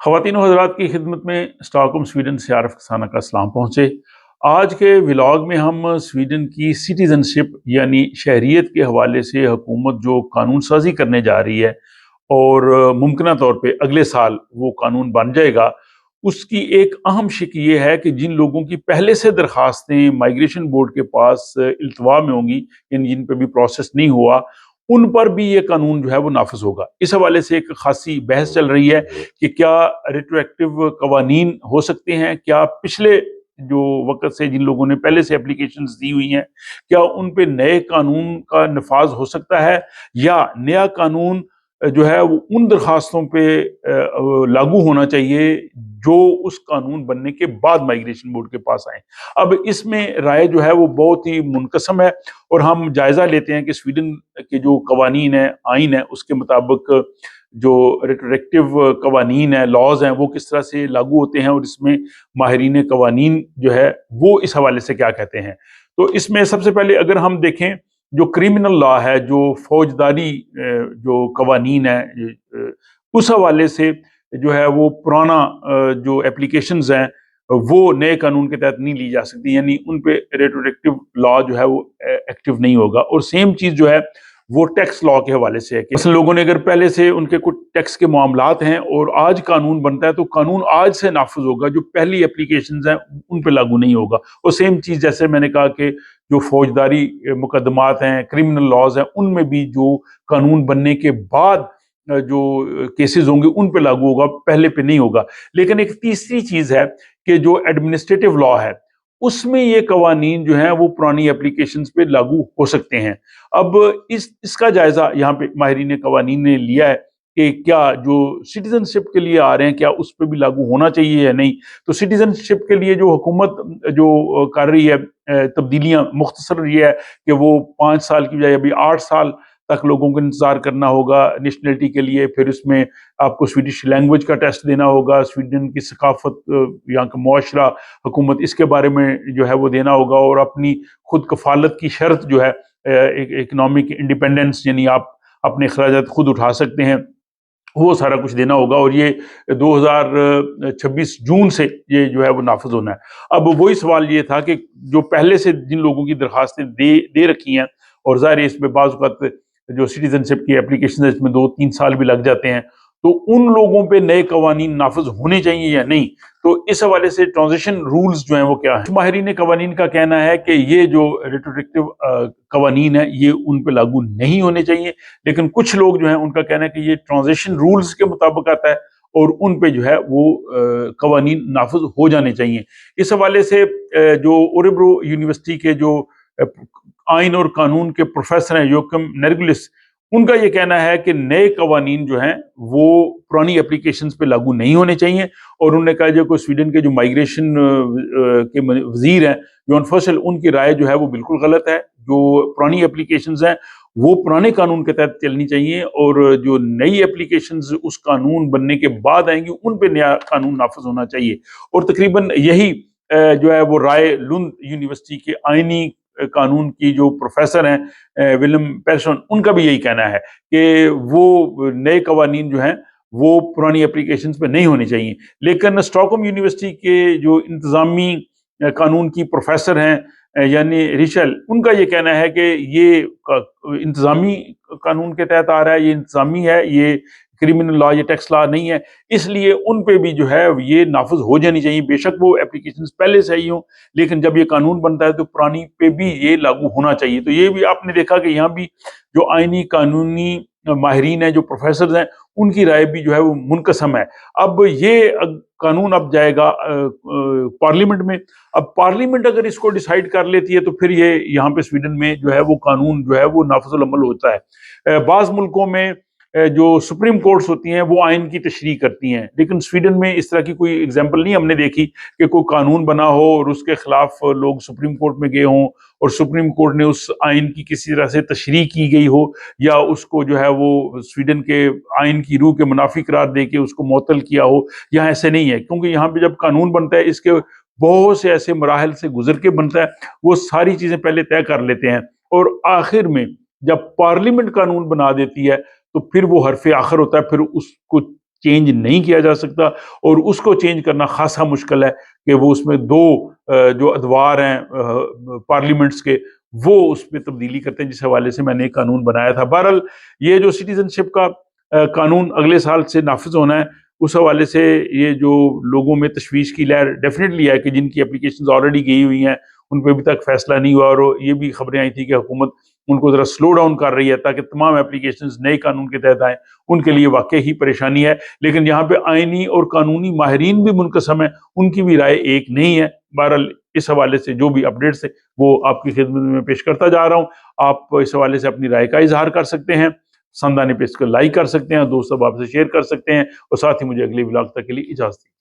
خواتین و حضرات کی خدمت میں اسٹاک ہوم سویڈن سے عارف کسانہ کا سلام پہنچے۔ آج کے ولاگ میں ہم سویڈن کی سٹیزن شپ یعنی شہریت کے حوالے سے حکومت جو قانون سازی کرنے جا رہی ہے اور ممکنہ طور پہ اگلے سال وہ قانون بن جائے گا، اس کی ایک اہم شق یہ ہے کہ جن لوگوں کی پہلے سے درخواستیں مائیگریشن بورڈ کے پاس التوا میں ہوں گی، یعنی جن پہ بھی پروسیس نہیں ہوا، ان پر بھی یہ قانون جو ہے وہ نافذ ہوگا۔ اس حوالے سے ایک خاصی بحث چل رہی ہے کہ کیا ریٹرویکٹیو قوانین ہو سکتے ہیں، کیا پچھلے جو وقت سے جن لوگوں نے پہلے سے اپلیکیشنز دی ہوئی ہیں کیا ان پہ نئے قانون کا نفاذ ہو سکتا ہے، یا نیا قانون جو ہے وہ ان درخواستوں پہ لاگو ہونا چاہیے جو اس قانون بننے کے بعد مائیگریشن بورڈ کے پاس آئیں۔ اب اس میں رائے جو ہے وہ بہت ہی منقسم ہے، اور ہم جائزہ لیتے ہیں کہ سویڈن کے جو قوانین ہیں، آئین ہے، اس کے مطابق جو ریٹرویکٹیو قوانین ہیں، لاز ہیں، وہ کس طرح سے لاگو ہوتے ہیں، اور اس میں ماہرین قوانین جو ہے وہ اس حوالے سے کیا کہتے ہیں۔ تو اس میں سب سے پہلے اگر ہم دیکھیں جو کریمنل لا ہے، جو فوجداری جو قوانین ہے، اس حوالے سے جو ہے وہ پرانا جو اپلیکیشنز ہیں وہ نئے قانون کے تحت نہیں لی جا سکتی، یعنی ان پہ ریٹرویکٹیو لا جو ہے وہ ایکٹیو نہیں ہوگا۔ اور سیم چیز جو ہے وہ ٹیکس لا کے حوالے سے ہے کہ مثلا لوگوں نے اگر پہلے سے ان کے کچھ ٹیکس کے معاملات ہیں اور آج قانون بنتا ہے تو قانون آج سے نافذ ہوگا، جو پہلی اپلیکیشنز ہیں ان پہ لاگو نہیں ہوگا۔ اور سیم چیز جیسے میں نے کہا کہ جو فوجداری مقدمات ہیں، کرمنل لاز ہیں، ان میں بھی جو قانون بننے کے بعد جو کیسز ہوں گے ان پہ لاگو ہوگا، پہلے پہ نہیں ہوگا۔ لیکن ایک تیسری چیز ہے کہ جو ایڈمنسٹریٹو لا ہے، اس میں یہ قوانین جو ہیں وہ پرانی اپلیکیشنز پہ لاگو ہو سکتے ہیں۔ اب اس کا جائزہ یہاں پہ ماہرین قوانین نے لیا ہے کہ کیا جو سٹیزن شپ کے لیے آ رہے ہیں کیا اس پہ بھی لاگو ہونا چاہیے یا نہیں۔ تو سٹیزن شپ کے لیے جو حکومت جو کر رہی ہے تبدیلیاں، مختصر یہ ہے کہ وہ 5 سال کی بجائے ابھی 8 سال تک لوگوں کو انتظار کرنا ہوگا نیشنلٹی کے لیے، پھر اس میں آپ کو سویڈش لینگویج کا ٹیسٹ دینا ہوگا، سویڈن کی ثقافت، یہاں کا معاشرہ، حکومت، اس کے بارے میں جو ہے وہ دینا ہوگا، اور اپنی خود کفالت کی شرط جو ہے اکنامک انڈیپینڈنس، یعنی آپ اپنے اخراجات خود اٹھا سکتے ہیں، وہ سارا کچھ دینا ہوگا، اور یہ 2026 جون سے یہ جو ہے وہ نافذ ہونا ہے۔ اب وہی سوال یہ تھا کہ جو پہلے سے جن لوگوں کی درخواستیں دے رکھی ہیں، اور ظاہر ہے اس میں بعض اوقات جو سٹیزن شپ کی اپلیکیشن ہے اس میں 2-3 سال بھی لگ جاتے ہیں، تو ان لوگوں پہ نئے قوانین نافذ ہونے چاہیے یا نہیں۔ تو اس حوالے سے ٹرانزیشن رولز جو ہیں وہ کیا ہیں۔ ماہرین قوانین کا کہنا ہے کہ یہ جو ریٹرویکٹیو قوانین ہیں یہ ان پہ لاگو نہیں ہونے چاہیے، لیکن کچھ لوگ جو ہیں ان کا کہنا ہے کہ یہ ٹرانزیشن رولز کے مطابق آتا ہے اور ان پہ جو ہے وہ قوانین نافذ ہو جانے چاہیے۔ اس حوالے سے جو اوریبرو یونیورسٹی کے جو آئین اور قانون کے پروفیسر ہیں یوکم نرگلس، ان کا یہ کہنا ہے کہ نئے قوانین جو ہیں وہ پرانی اپلیکیشنز پہ لاگو نہیں ہونے چاہیے، اور انہوں نے کہا جو کوئی سویڈن کے جو مائیگریشن کے وزیر ہیں جون فسل، ان کی رائے جو ہے وہ بالکل غلط ہے۔ جو پرانی اپلیکیشنز ہیں وہ پرانے قانون کے تحت چلنی چاہیے، اور جو نئی اپلیکیشنز اس قانون بننے کے بعد آئیں گی ان پہ نیا قانون نافذ ہونا چاہیے۔ اور تقریباً یہی جو ہے وہ رائے لند یونیورسٹی کے آئینی قانون کی جو پروفیسر ہیں ولیم پیرسون، ان کا بھی یہی کہنا ہے کہ وہ نئے قوانین جو ہیں وہ پرانی اپلیکیشنز پہ نہیں ہونے چاہیے۔ لیکن اسٹاک ہوم یونیورسٹی کے جو انتظامی قانون کی پروفیسر ہیں یعنی ریچل، ان کا یہ کہنا ہے کہ یہ انتظامی قانون کے تحت آ رہا ہے، یہ انتظامی ہے، یہ کرمنل لا، یہ ٹیکس لا نہیں ہے، اس لیے ان پہ بھی جو ہے یہ نافذ ہو جانی چاہیے، بے شک وہ اپلیکیشنز پہلے سے ہی ہوں، لیکن جب یہ قانون بنتا ہے تو پرانی پہ بھی یہ لاگو ہونا چاہیے۔ تو یہ بھی آپ نے دیکھا کہ یہاں بھی جو آئینی قانونی ماہرین ہیں، جو پروفیسرز ہیں، ان کی رائے بھی جو ہے وہ منقسم ہے۔ اب یہ قانون اب جائے گا پارلیمنٹ میں، اب پارلیمنٹ اگر اس کو ڈیسائیڈ کر لیتی ہے تو پھر یہ یہاں پہ سویڈن میں جو ہے وہ قانون جو ہے وہ نافذ العمل ہوتا ہے۔ بعض ملکوں میں جو سپریم کورٹس ہوتی ہیں وہ آئین کی تشریح کرتی ہیں، لیکن سویڈن میں اس طرح کی کوئی اگزامپل نہیں ہم نے دیکھی کہ کوئی قانون بنا ہو اور اس کے خلاف لوگ سپریم کورٹ میں گئے ہوں اور سپریم کورٹ نے اس آئین کی کسی طرح سے تشریح کی گئی ہو، یا اس کو جو ہے وہ سویڈن کے آئین کی روح کے منافی قرار دے کے اس کو معطل کیا ہو۔ یہاں ایسے نہیں ہے، کیونکہ یہاں پہ جب قانون بنتا ہے اس کے بہت سے ایسے مراحل سے گزر کے بنتا ہے، وہ ساری چیزیں پہلے طے کر لیتے ہیں، اور آخر میں جب پارلیمنٹ قانون بنا دیتی ہے تو پھر وہ حرف آخر ہوتا ہے، پھر اس کو چینج نہیں کیا جا سکتا، اور اس کو چینج کرنا خاصا مشکل ہے کہ وہ اس میں دو جو ادوار ہیں پارلیمنٹس کے، وہ اس میں تبدیلی کرتے ہیں، جس حوالے سے میں نے ایک قانون بنایا تھا۔ بہرحال یہ جو سٹیزن شپ کا قانون اگلے سال سے نافذ ہونا ہے، اس حوالے سے یہ جو لوگوں میں تشویش کی لہر ڈیفینیٹلی ہے کہ جن کی اپلیکیشنز آلریڈی گئی ہوئی ہیں ان پہ ابھی تک فیصلہ نہیں ہوا، اور یہ بھی خبریں آئی تھیں کہ حکومت ان کو ذرا سلو ڈاؤن کر رہی ہے تاکہ تمام اپلیکیشنز نئے قانون کے تحت آئیں۔ ان کے لیے واقعی ہی پریشانی ہے، لیکن یہاں پہ آئینی اور قانونی ماہرین بھی منقسم ہیں، ان کی بھی رائے ایک نہیں ہے۔ بہرحال اس حوالے سے جو بھی اپڈیٹس ہیں وہ آپ کی خدمت میں پیش کرتا جا رہا ہوں۔ آپ اس حوالے سے اپنی رائے کا اظہار کر سکتے ہیں، سندانی پیج کو لائک کر سکتے ہیں، دوست احباب سے شیئر کر سکتے ہیں، اور ساتھ ہی مجھے اگلے ولاگ تک کے لیے اجازت دیں۔